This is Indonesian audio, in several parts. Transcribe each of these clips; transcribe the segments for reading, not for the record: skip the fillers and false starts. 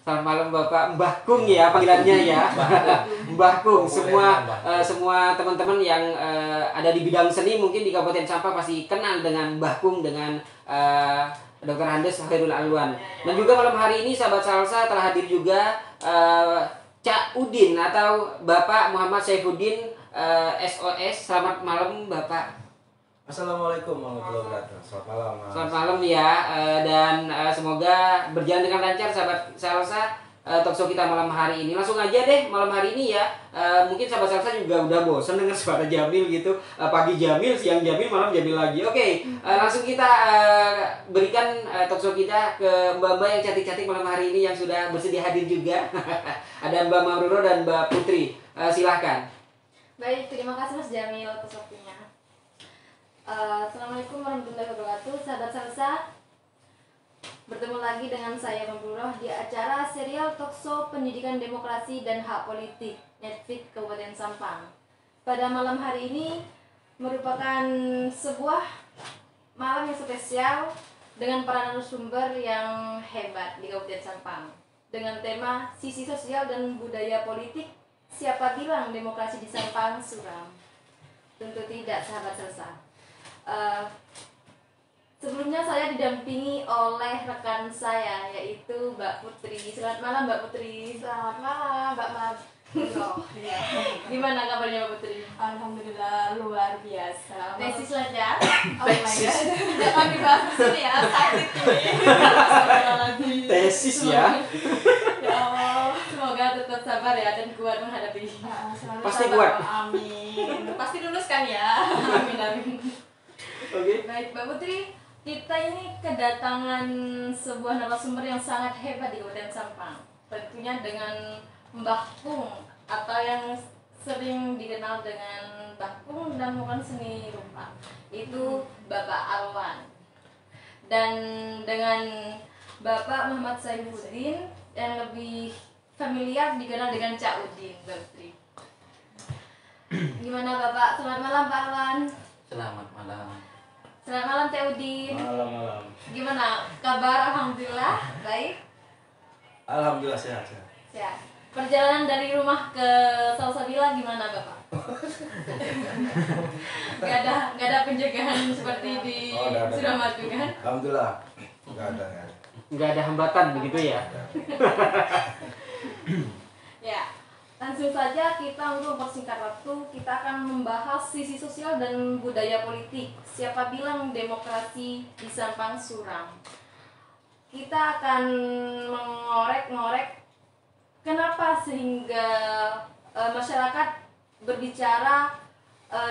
Selamat malam Bapak Mbah Kung ya panggilannya ya. Mbah Kung. Semua teman-teman yang ada di bidang seni mungkin di Kabupaten Sampang pasti kenal dengan Mbah Kung, dengan Dr. Andes Khairul Alwan. Dan juga malam hari ini sahabat salsa telah hadir juga Cak Udin atau Bapak Muhammad Saifuddin SOS. Selamat malam Bapak. Assalamualaikum warahmatullahi wabarakatuh. Selamat malam Mas. Selamat malam ya, dan semoga berjalan dengan lancar sahabat salsa talkshow kita malam hari ini. Langsung aja deh malam hari ini ya. Mungkin sahabat salsa juga udah bosan dengan suara Jamil gitu. Pagi Jamil, siang Jamil, malam Jamil lagi. Oke, langsung kita berikan talkshow kita ke mbak-mbak yang cantik-cantik malam hari ini yang sudah bersedia hadir juga. Ada Mbak Mamruro dan Mbak Putri. Silahkan. Baik, terima kasih Mas Jamil atas waktunya. Assalamualaikum warahmatullahi wabarakatuh, sahabat salsa. Bertemu lagi dengan saya Mamruro di acara serial talkshow Pendidikan Demokrasi dan Hak Politik Netflix Kabupaten Sampang. Pada malam hari ini merupakan sebuah malam yang spesial dengan para narasumber yang hebat di Kabupaten Sampang dengan tema sisi sosial dan budaya politik. Siapa bilang demokrasi di Sampang suram? Tentu tidak, sahabat salsa. Sebelumnya saya didampingi oleh rekan saya yaitu Mbak Putri. Selamat malam Mbak Putri. Selamat malam Mbak Mas. Ya. Gimana kabarnya Mbak Putri? Alhamdulillah luar biasa. Tesis saja. Oh my god. Jangan dibahas di sini ya, sakit ini. Tesis ya. Ya Allah, semoga tetap sabar ya dan kuat menghadapi. Pasti kuat. Amin. Pasti lulus kan ya? Amin amin. Oke. Baik Mbak Putri, kita ini kedatangan sebuah narasumber yang sangat hebat di Kabupaten Sampang. Tentunya dengan Mbah Kung atau yang sering dikenal dengan Mbah Kung dan bukan seni rupa. Itu Bapak Alwan. Dan dengan Bapak Muhammad Saifuddin yang lebih familiar dikenal dengan Cak Udin, Mbak Putri. Gimana Bapak? Selamat malam Pak Alwan. Selamat malam. Selamat malam Cak Udin. Malam. Gimana kabar? Alhamdulillah baik. Alhamdulillah sehat. Ya. Perjalanan dari rumah ke Salsabila gimana Bapak? Gak ada penjagaan seperti di Suramadu kan? Alhamdulillah. Enggak ada. Nggak ada hambatan begitu ya. Ya. Langsung saja kita untuk mempersingkat waktu, kita akan membahas sisi sosial dan budaya politik. Siapa bilang demokrasi di Sampang suram? Kita akan mengorek-ngorek kenapa sehingga masyarakat berbicara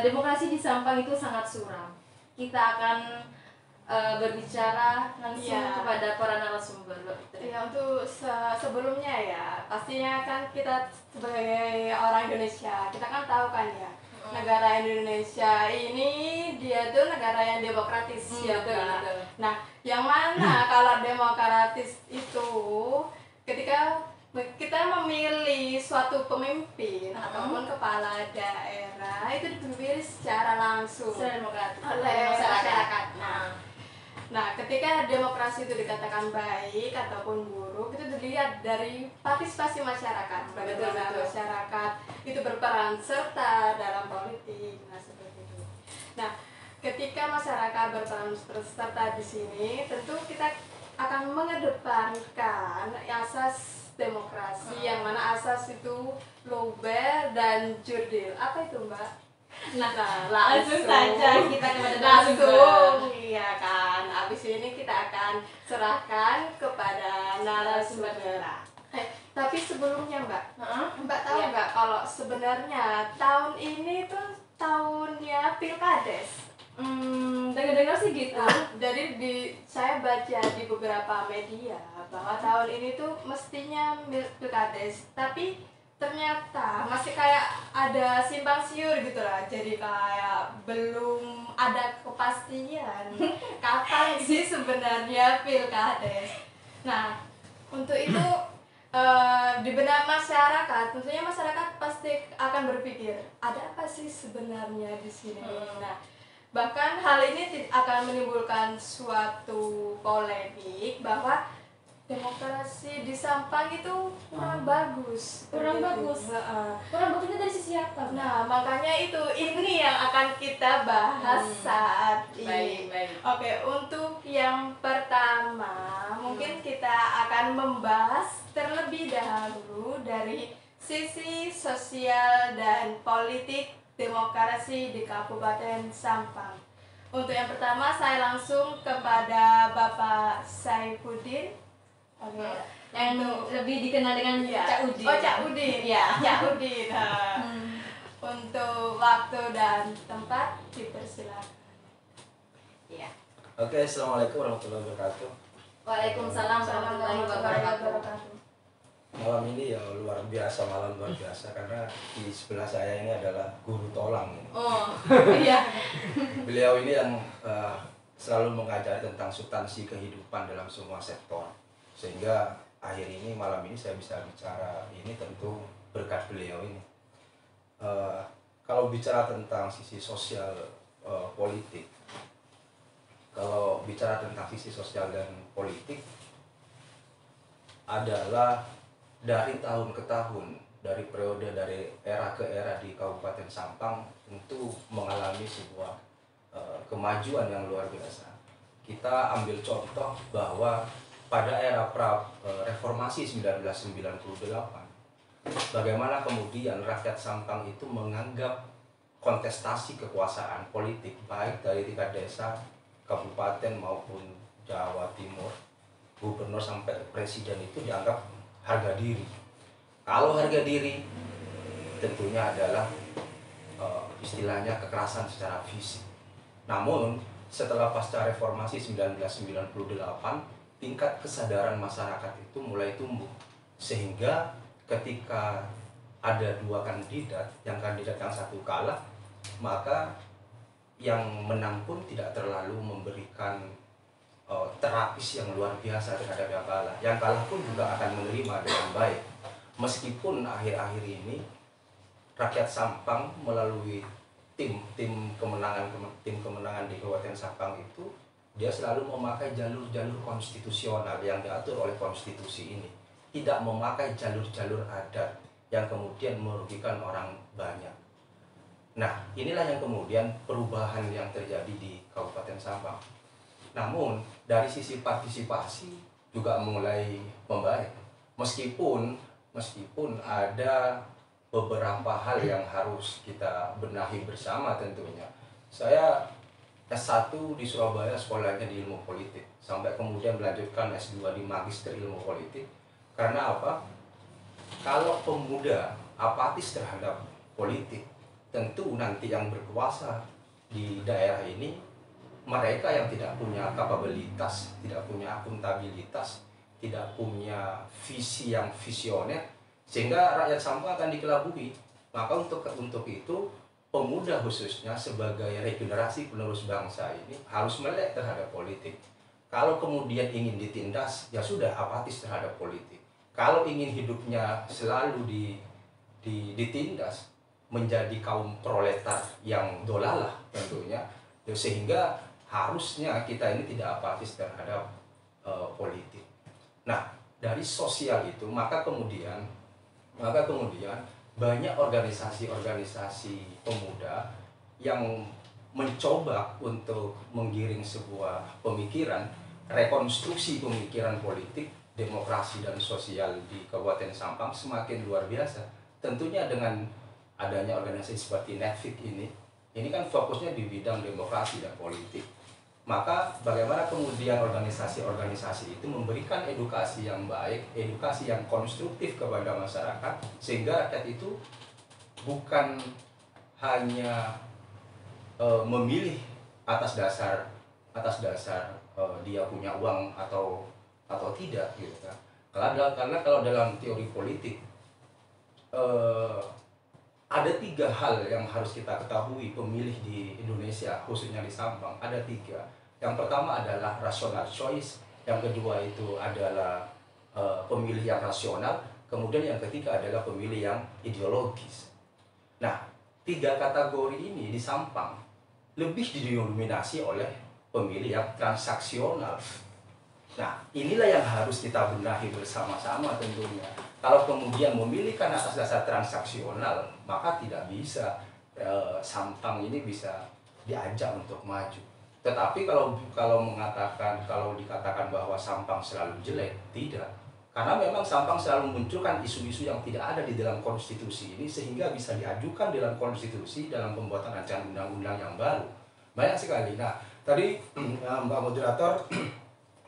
demokrasi di Sampang itu sangat suram. Kita akan berbicara langsung kepada para narasumber. Ya, untuk sebelumnya ya, pastinya kan kita sebagai orang Indonesia, kita kan tahu kan ya, negara Indonesia ini dia tuh negara yang demokratis ya kan. Nah, yang mana kalau demokratis itu ketika kita memilih suatu pemimpin ataupun kepala daerah itu dipilih secara langsung oleh masyarakat. Nah, ketika demokrasi itu dikatakan baik ataupun buruk itu dilihat dari partisipasi masyarakat. Bagaimana masyarakat itu berperan serta dalam politik, nah seperti itu. Nah, ketika masyarakat berperan serta di sini, tentu kita akan mengedepankan asas demokrasi yang mana asas itu luber dan jurdil. Apa itu, Mbak? Nah, langsung saja kita kepada langsung, iya kan. Abis ini kita akan serahkan kepada narasumber. Tapi sebelumnya Mbak, Mbak tahu nggak kalau sebenarnya tahun ini tuh tahunnya Pilkades? Dengar-dengar sih gitu. Jadi saya baca di beberapa media bahwa tahun ini tuh mestinya Pilkades, tapi ternyata masih kayak ada simpang siur gitu lah, jadi kayak belum ada kepastian kapan sih sebenarnya Pilkades. Nah, untuk itu di benak masyarakat, tentunya masyarakat pasti akan berpikir ada apa sih sebenarnya di sini. Nah, bahkan hal ini akan menimbulkan suatu polemik bahwa demokrasi di Sampang itu kurang bagus. Kurang Begitu. bagus. Heeh. Kurang bagusnya dari sisi apa? Nah, makanya ini yang akan kita bahas saat ini. Baik. Oke, untuk yang pertama, mungkin kita akan membahas terlebih dahulu dari sisi sosial dan politik demokrasi di Kabupaten Sampang. Untuk yang pertama, saya langsung kepada Bapak Saifuddin. Oke. Yang lebih dikenal dengan Iya. Cak Udin. Oh, Cak Udin. Iya. Cak Udin. Nah, untuk waktu dan tempat dipersilakan. Iya. Oke, assalamualaikum warahmatullahi wabarakatuh. Waalaikumsalam warahmatullahi wabarakatuh. Malam ini ya luar biasa, malam luar biasa karena di sebelah saya ini adalah guru Tolang ini. Oh, iya. Beliau ini yang selalu mengajari tentang substansi kehidupan dalam semua sektor. Sehingga akhir ini malam ini saya bisa bicara ini tentu berkat beliau ini. Kalau bicara tentang sisi sosial politik, kalau bicara tentang sisi sosial dan politik adalah dari tahun ke tahun, dari periode dari era ke era di Kabupaten Sampang tentu mengalami sebuah kemajuan yang luar biasa. Kita ambil contoh bahwa pada era reformasi 1998, bagaimana kemudian rakyat Sampang itu menganggap kontestasi kekuasaan politik baik dari tingkat desa, kabupaten maupun Jawa Timur, gubernur sampai presiden itu dianggap harga diri. Kalau harga diri tentunya adalah istilahnya kekerasan secara fisik. Namun setelah pasca reformasi 1998, tingkat kesadaran masyarakat itu mulai tumbuh, sehingga ketika ada dua kandidat yang satu kalah, maka yang menang pun tidak terlalu memberikan terapis yang luar biasa terhadap yang kalah. Yang kalah pun juga akan menerima dengan baik, meskipun akhir-akhir ini rakyat Sampang melalui tim kemenangan di Kabupaten Sampang itu dia selalu memakai jalur-jalur konstitusional yang diatur oleh konstitusi ini, tidak memakai jalur-jalur adat yang kemudian merugikan orang banyak. Nah, inilah yang kemudian perubahan yang terjadi di Kabupaten Sampang. Namun dari sisi partisipasi juga mulai membaik, meskipun ada beberapa hal yang harus kita benahi bersama tentunya. Saya S1 di Surabaya, sekolahnya di ilmu politik, sampai kemudian melanjutkan S2 di Magister Ilmu Politik. Karena apa? Kalau pemuda apatis terhadap politik, tentu nanti yang berkuasa di daerah ini mereka yang tidak punya kapabilitas, tidak punya akuntabilitas, tidak punya visi yang visioner, sehingga rakyat Sampang akan dikelabui. Maka untuk itu pemuda khususnya sebagai regenerasi penerus bangsa ini harus melek terhadap politik. Kalau kemudian ingin ditindas, ya sudah apatis terhadap politik. Kalau ingin hidupnya selalu ditindas, menjadi kaum proletar yang dolalah tentunya, ya sehingga harusnya kita ini tidak apatis terhadap politik. Nah, dari sosial itu maka kemudian banyak organisasi-organisasi pemuda yang mencoba untuk menggiring sebuah pemikiran, rekonstruksi pemikiran politik, demokrasi dan sosial di Kabupaten Sampang semakin luar biasa. Tentunya dengan adanya organisasi seperti Netfik ini kan fokusnya di bidang demokrasi dan politik. Maka bagaimana kemudian organisasi-organisasi itu memberikan edukasi yang baik, edukasi yang konstruktif kepada masyarakat, sehingga rakyat itu bukan hanya memilih atas dasar dia punya uang atau tidak gitu kan. Karena kalau dalam teori politik ada 3 hal yang harus kita ketahui pemilih di Indonesia, khususnya di Sampang. Ada 3. Yang pertama adalah rational choice, yang kedua itu adalah pemilih yang rasional, kemudian yang ketiga adalah pemilih yang ideologis. Nah, 3 kategori ini di Sampang lebih didominasi oleh pemilih yang transaksional. Nah, inilah yang harus kita benahi bersama-sama tentunya. Kalau kemudian memilih karena atas dasar transaksional, maka tidak bisa Sampang ini bisa diajak untuk maju. Tetapi kalau dikatakan bahwa Sampang selalu jelek, tidak. Karena memang Sampang selalu memunculkan isu-isu yang tidak ada di dalam konstitusi ini sehingga bisa diajukan dalam konstitusi dalam pembuatan rancangan undang-undang yang baru. Banyak sekali. Nah, tadi Mbak Moderator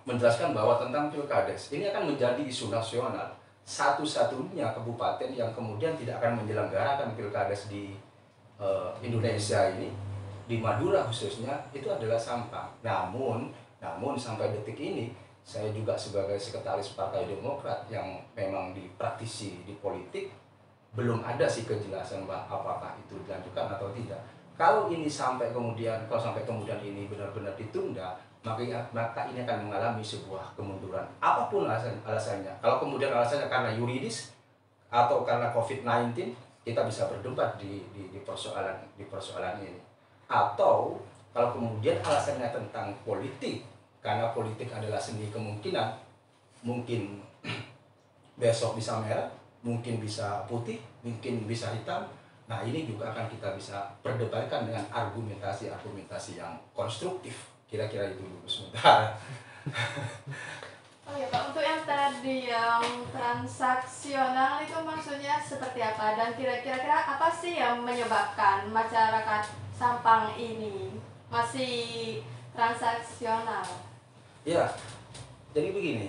menjelaskan bahwa tentang Pilkades ini akan menjadi isu nasional. Satu-satunya kabupaten yang kemudian tidak akan menyelenggarakan Pilkades di Indonesia ini, di Madura khususnya, itu adalah Sampang. Namun sampai detik ini saya juga sebagai sekretaris Partai Demokrat yang memang praktisi di politik, belum ada sih kejelasan apakah itu dilanjutkan atau tidak. Kalau sampai kemudian ini benar-benar ditunda, maka ini akan mengalami sebuah kemunduran. Apapun alasannya. Kalau kemudian alasannya karena yuridis atau karena COVID-19, kita bisa berdebat di persoalan ini. Atau kalau kemudian alasannya tentang politik, karena politik adalah seni kemungkinan, mungkin besok bisa merah, mungkin bisa putih, mungkin bisa hitam. Nah, ini juga akan kita bisa perdebatkan dengan argumentasi yang konstruktif. Kira-kira itu dulu sementara. Oh ya Pak, untuk yang tadi yang transaksional itu maksudnya seperti apa? Dan kira-kira apa sih yang menyebabkan masyarakat Sampang ini masih transaksional? Ya, jadi begini.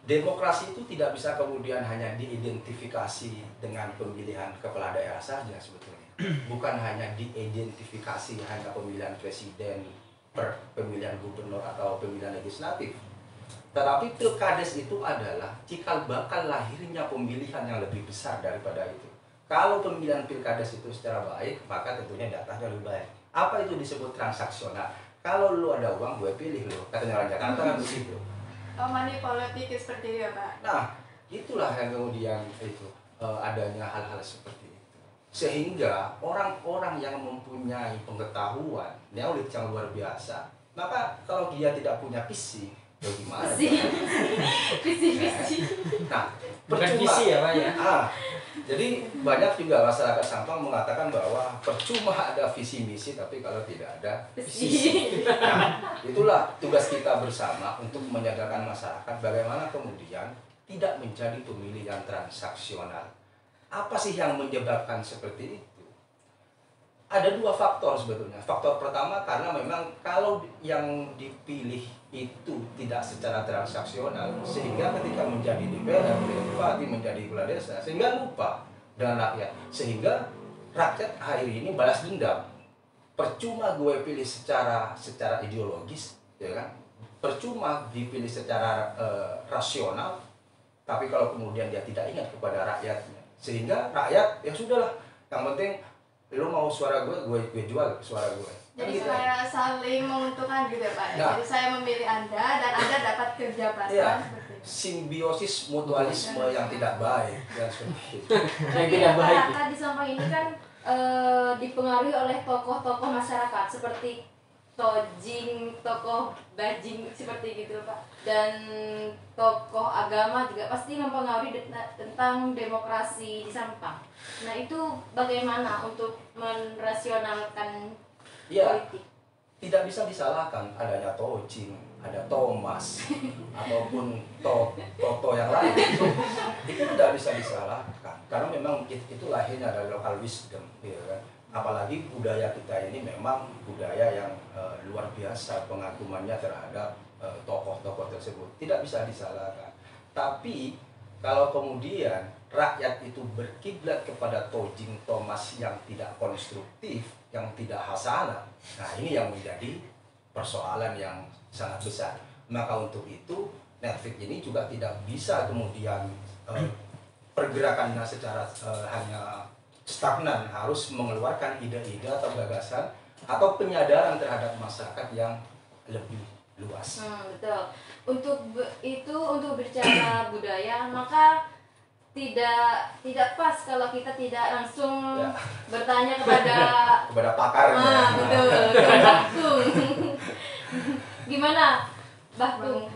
Demokrasi itu tidak bisa kemudian hanya diidentifikasi dengan pemilihan kepala daerah saja sebetulnya. Bukan hanya diidentifikasi hanya pemilihan presiden, pemilihan gubernur atau pemilihan legislatif. Tetapi Pilkades itu adalah cikal bakal lahirnya pemilihan yang lebih besar daripada itu. Kalau pemilihan Pilkades itu secara baik, maka tentunya datanya lebih baik. Apa itu disebut transaksional? Kalau lu ada uang, gue pilih lu. Katanya orang Jakarta kan begitu. Oh, money politik seperti itu ya Pak? Nah, itulah yang kemudian adanya hal-hal seperti itu. Sehingga orang-orang yang mempunyai pengetahuan neolitik yang luar biasa, maka kalau dia tidak punya visi, bagaimana? Visi. Nah, Bukan visi ya Pak ya? Jadi banyak juga masyarakat Sampang mengatakan bahwa percuma ada visi misi tapi kalau tidak ada visi. Nah, itulah tugas kita bersama untuk menyadarkan masyarakat bagaimana kemudian tidak menjadi pemilih yang transaksional. Apa sih yang menyebabkan seperti itu? Ada dua faktor sebetulnya. Faktor pertama karena memang kalau yang dipilih itu tidak secara transaksional, sehingga ketika menjadi DPR, bupati, menjadi kepala desa, sehingga lupa dengan rakyat. Sehingga rakyat hari ini balas dendam. Percuma gue pilih secara ideologis, ya kan? Percuma dipilih secara rasional, tapi kalau kemudian dia tidak ingat kepada rakyatnya, sehingga rakyat ya sudahlah, yang penting lu mau suara gue jual suara gue. Jadi gitu kayak saling menguntungkan gitu ya Pak. Nah, jadi saya memilih Anda dan Anda dapat kerjaan ya, seperti itu. simbiosis mutualisme yang tidak baik dan seperti itu. Yang tidak baik. Masyarakat di Sampang ini kan dipengaruhi oleh tokoh-tokoh masyarakat seperti tojing, tokoh bajing seperti gitu Pak. Dan tokoh agama juga pasti mempengaruhi tentang demokrasi di Sampang. Nah, itu bagaimana untuk merasionalkan politik? Tidak bisa disalahkan adanya tojing, ada Thomas ataupun Toto yang lain. Itu tidak bisa disalahkan karena memang itu lahirnya dari local wisdom, gitu kan. Apalagi budaya kita ini memang budaya yang luar biasa pengagumannya terhadap tokoh-tokoh tersebut. Tidak bisa disalahkan. Tapi kalau kemudian rakyat itu berkiblat kepada tojing Thomas yang tidak konstruktif, yang tidak hasanah, nah ini yang menjadi persoalan yang sangat besar. Maka untuk itu Netflix ini juga tidak bisa kemudian pergerakannya secara hanya stagnan, harus mengeluarkan ide-ide atau gagasan atau penyadaran terhadap masyarakat yang lebih luas. Betul. Untuk berbicara budaya, maka tidak pas kalau kita tidak langsung bertanya kepada pakarnya. betul, ke Bakung. Gimana Bakung?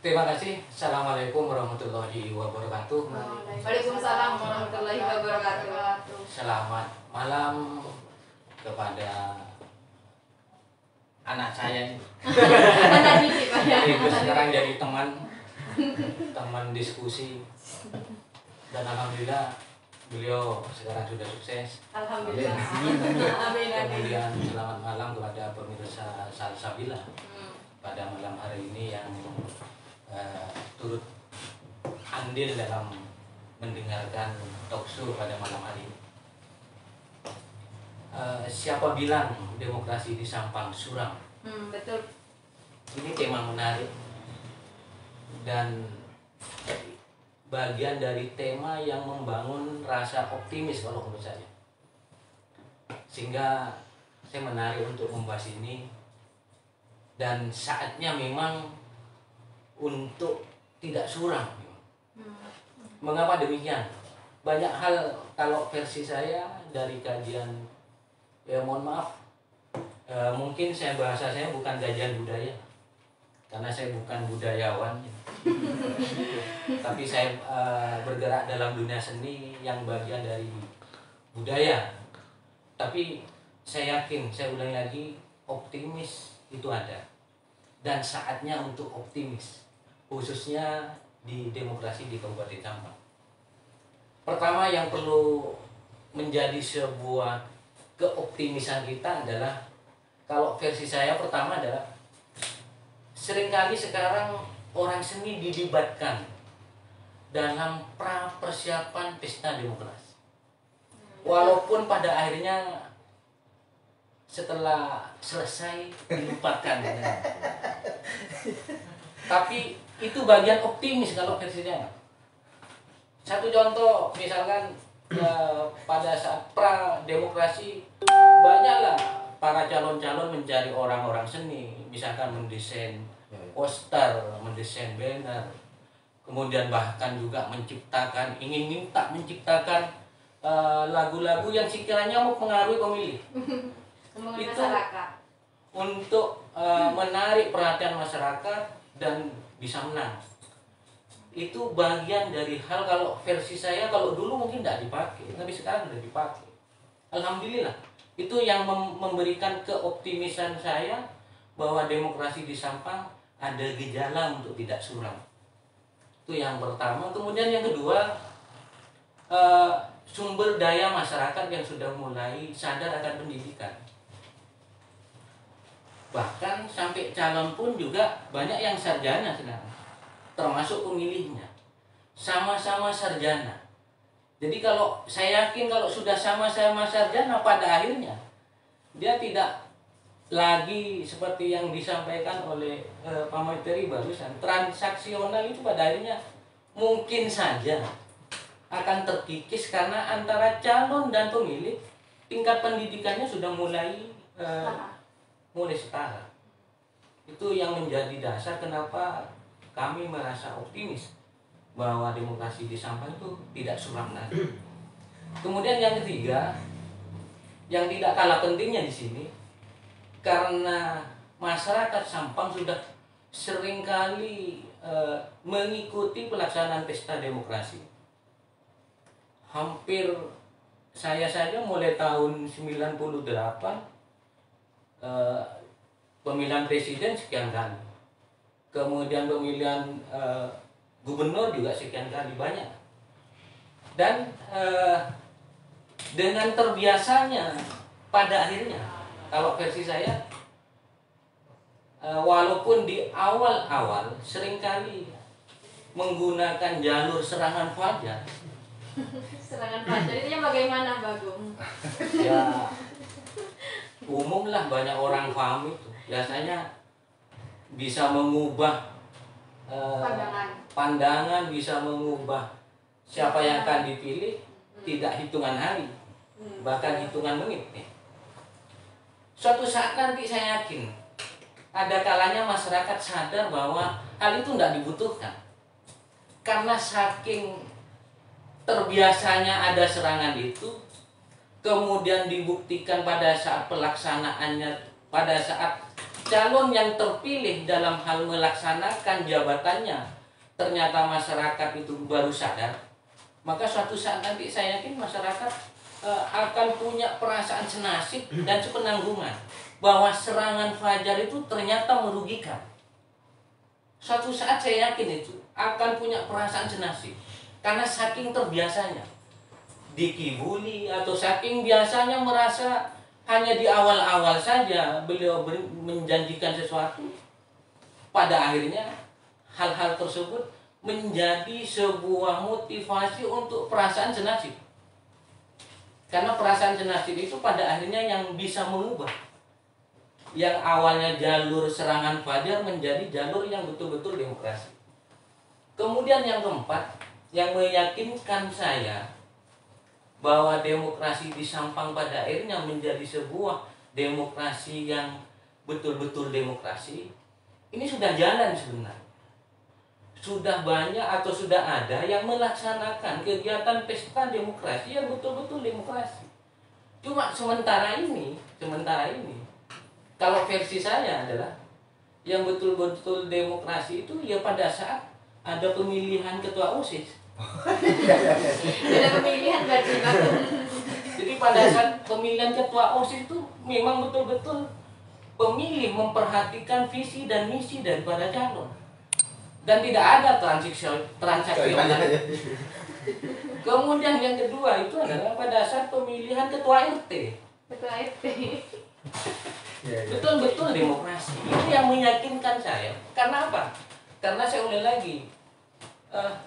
Terima kasih. Assalamualaikum warahmatullahi wabarakatuh. Waalaikumsalam warahmatullahi wabarakatuh. Selamat malam kepada anak saya ini. Anak didik Pak ya. Itu sekarang jadi teman diskusi, dan alhamdulillah beliau sekarang sudah sukses. Alhamdulillah. Amin. Kemudian selamat malam kepada pemirsa Salsabila pada malam hari ini yang turut andil dalam mendengarkan talkshow pada malam hari ini. Siapa bilang demokrasi di Sampang suram? Betul. Ini tema menarik dan bagian dari tema yang membangun rasa optimis kalau menurut saya. Sehingga saya menarik untuk membahas ini, dan saatnya memang untuk tidak suram. Mengapa demikian? Banyak hal, kalau versi saya dari kajian, ya mohon maaf, mungkin bahasa saya bukan kajian budaya, karena saya bukan budayawan. Tapi saya bergerak dalam dunia seni yang bagian dari budaya. Tapi saya yakin, saya ulangi lagi, optimis itu ada, dan saatnya untuk optimis, khususnya di demokrasi di Kabupaten Sampang. Pertama yang perlu menjadi sebuah keoptimisan kita adalah, kalau versi saya pertama adalah, seringkali sekarang orang seni dilibatkan dalam persiapan pesta demokrasi. Walaupun pada akhirnya setelah selesai dilupakan. Tapi itu bagian optimis kalau versinya. Satu contoh, misalkan pada saat pra demokrasi banyaklah para calon-calon mencari orang-orang seni, misalkan mendesain poster, mendesain banner, kemudian bahkan juga ingin minta menciptakan lagu-lagu yang sekiranya mempengaruhi pemilih. Membangun Itu masyarakat. Untuk menarik perhatian masyarakat dan bisa menang. Itu bagian dari hal, kalau versi saya, kalau dulu mungkin tidak dipakai, tapi sekarang sudah dipakai. Alhamdulillah. Itu yang memberikan keoptimisan saya bahwa demokrasi di Sampang ada gejala untuk tidak suram. Itu yang pertama. Kemudian yang kedua, sumber daya masyarakat yang sudah mulai sadar akan pendidikan. Bahkan sampai calon pun juga banyak yang sarjana sekarang, termasuk pemilihnya sama-sama sarjana. Jadi kalau saya yakin, kalau sudah sama-sama sarjana, pada akhirnya dia tidak lagi seperti yang disampaikan oleh Pak Maiteri barusan, transaksional itu pada akhirnya mungkin saja akan terkikis, karena antara calon dan pemilih tingkat pendidikannya sudah mulai setara. Itu yang menjadi dasar kenapa kami merasa optimis bahwa demokrasi di Sampang itu tidak suram lagi. Kemudian yang ketiga, yang tidak kalah pentingnya di sini, karena masyarakat Sampang sudah seringkali mengikuti pelaksanaan pesta demokrasi. Hampir saya saja mulai tahun 98 pemilihan presiden sekian kali, kemudian pemilihan gubernur juga sekian kali, banyak. Dan dengan terbiasanya pada akhirnya, kalau versi saya, walaupun di awal-awal seringkali menggunakan jalur serangan fajar. Serangan fajar itu bagaimana, Bagong? Ya, umum lah, banyak orang paham itu. Biasanya bisa mengubah pandangan, bisa mengubah siapa yang akan dipilih, tidak hitungan hari, bahkan hitungan menit. Suatu saat nanti saya yakin ada kalanya masyarakat sadar bahwa hal itu tidak dibutuhkan, karena saking terbiasanya ada serangan itu, kemudian dibuktikan pada saat pelaksanaannya, pada saat calon yang terpilih dalam hal melaksanakan jabatannya ternyata masyarakat itu baru sadar, maka suatu saat nanti saya yakin masyarakat akan punya perasaan senasib dan sepenanggungan bahwa serangan fajar itu ternyata merugikan. Suatu saat saya yakin itu akan punya perasaan senasib karena saking terbiasanya dikibuli atau saking biasanya merasa hanya di awal-awal saja beliau menjanjikan sesuatu, pada akhirnya hal-hal tersebut menjadi sebuah motivasi untuk perasaan senasib. Karena perasaan senasib itu pada akhirnya yang bisa mengubah yang awalnya jalur serangan fajar menjadi jalur yang betul-betul demokrasi. Kemudian yang keempat, yang meyakinkan saya bahwa demokrasi di Sampang pada akhirnya menjadi sebuah demokrasi yang betul-betul demokrasi, ini sudah jalan sebenarnya. Sudah banyak atau sudah ada yang melaksanakan kegiatan pesta demokrasi yang betul-betul demokrasi. Cuma sementara ini, kalau versi saya adalah yang betul-betul demokrasi itu ya pada saat ada pemilihan ketua OSIS. Ada pemilihan berarti Pak. Jadi pada saat pemilihan ketua OSIS itu memang betul-betul pemilih memperhatikan visi dan misi daripada calon. Dan tidak ada transaksional. Kemudian yang kedua itu adalah pada saat pemilihan ketua RT. Ketua RT. Betul-betul demokrasi. Itu yang meyakinkan saya. Karena apa? Karena saya ulang lagi,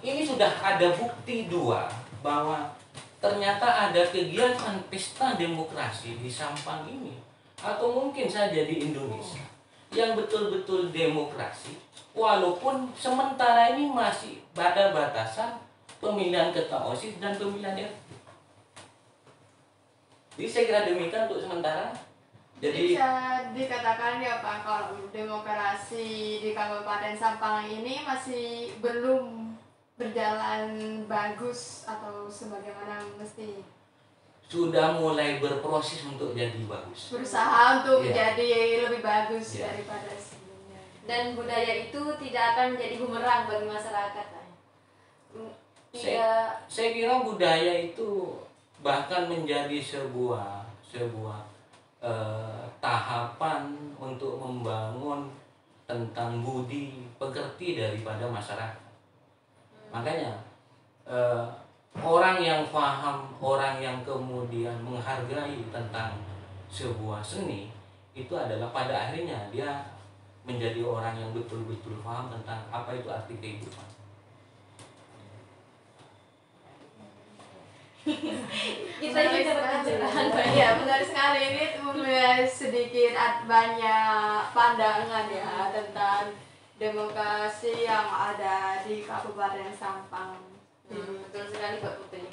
ini sudah ada bukti dua bahwa ternyata ada kegiatan pesta demokrasi di Sampang ini atau mungkin saja di Indonesia yang betul-betul demokrasi, walaupun sementara ini masih pada batasan pemilihan ketua OSIS dan pemilihan RT. Jadi saya kira demikian untuk sementara. Jadi bisa dikatakan ya Pak, kalau demokrasi di Kabupaten Sampang ini masih belum berjalan bagus atau sebagaimana mesti. Sudah mulai berproses untuk jadi bagus. Berusaha untuk Iya. jadi lebih bagus Iya. daripada sebelumnya. Dan budaya itu tidak akan menjadi bumerang bagi masyarakat. Saya kira budaya itu bahkan menjadi sebuah tahapan untuk membangun tentang budi pekerti daripada masyarakat. Makanya orang yang paham, orang yang kemudian menghargai tentang sebuah seni itu adalah pada akhirnya dia menjadi orang yang betul-betul paham tentang apa itu arti kehidupan. Kita juga dapat pencerahan Pak. Ya benar sekali, ini mulai sedikit banyak pandangan ya tentang demokrasi yang ada di Kabupaten Sampang. Betul sekali Mbak Putri.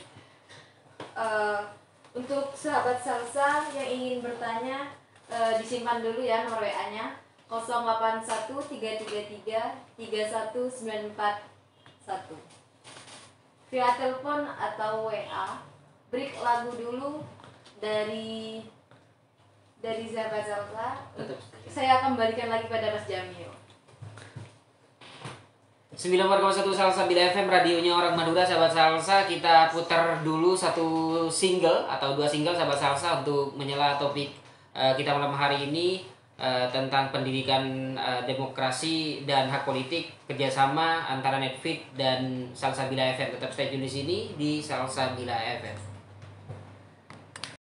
Untuk sahabat Salsa yang ingin bertanya, disimpan dulu ya nomor WA-nya 0813333191 via telepon atau WA. Break lagu dulu dari sahabat Salsa. Saya akan kembalikan lagi pada Mas Jamil. 94,1 Salsa Bila FM, radionya orang Madura. Sahabat Salsa, kita putar dulu satu single atau dua single sahabat Salsa untuk menyela topik kita malam hari ini tentang pendidikan demokrasi dan hak politik, kerjasama antara Netfit dan Salsa Bila FM. Tetap stay tune di sini di Salsa Bila FM.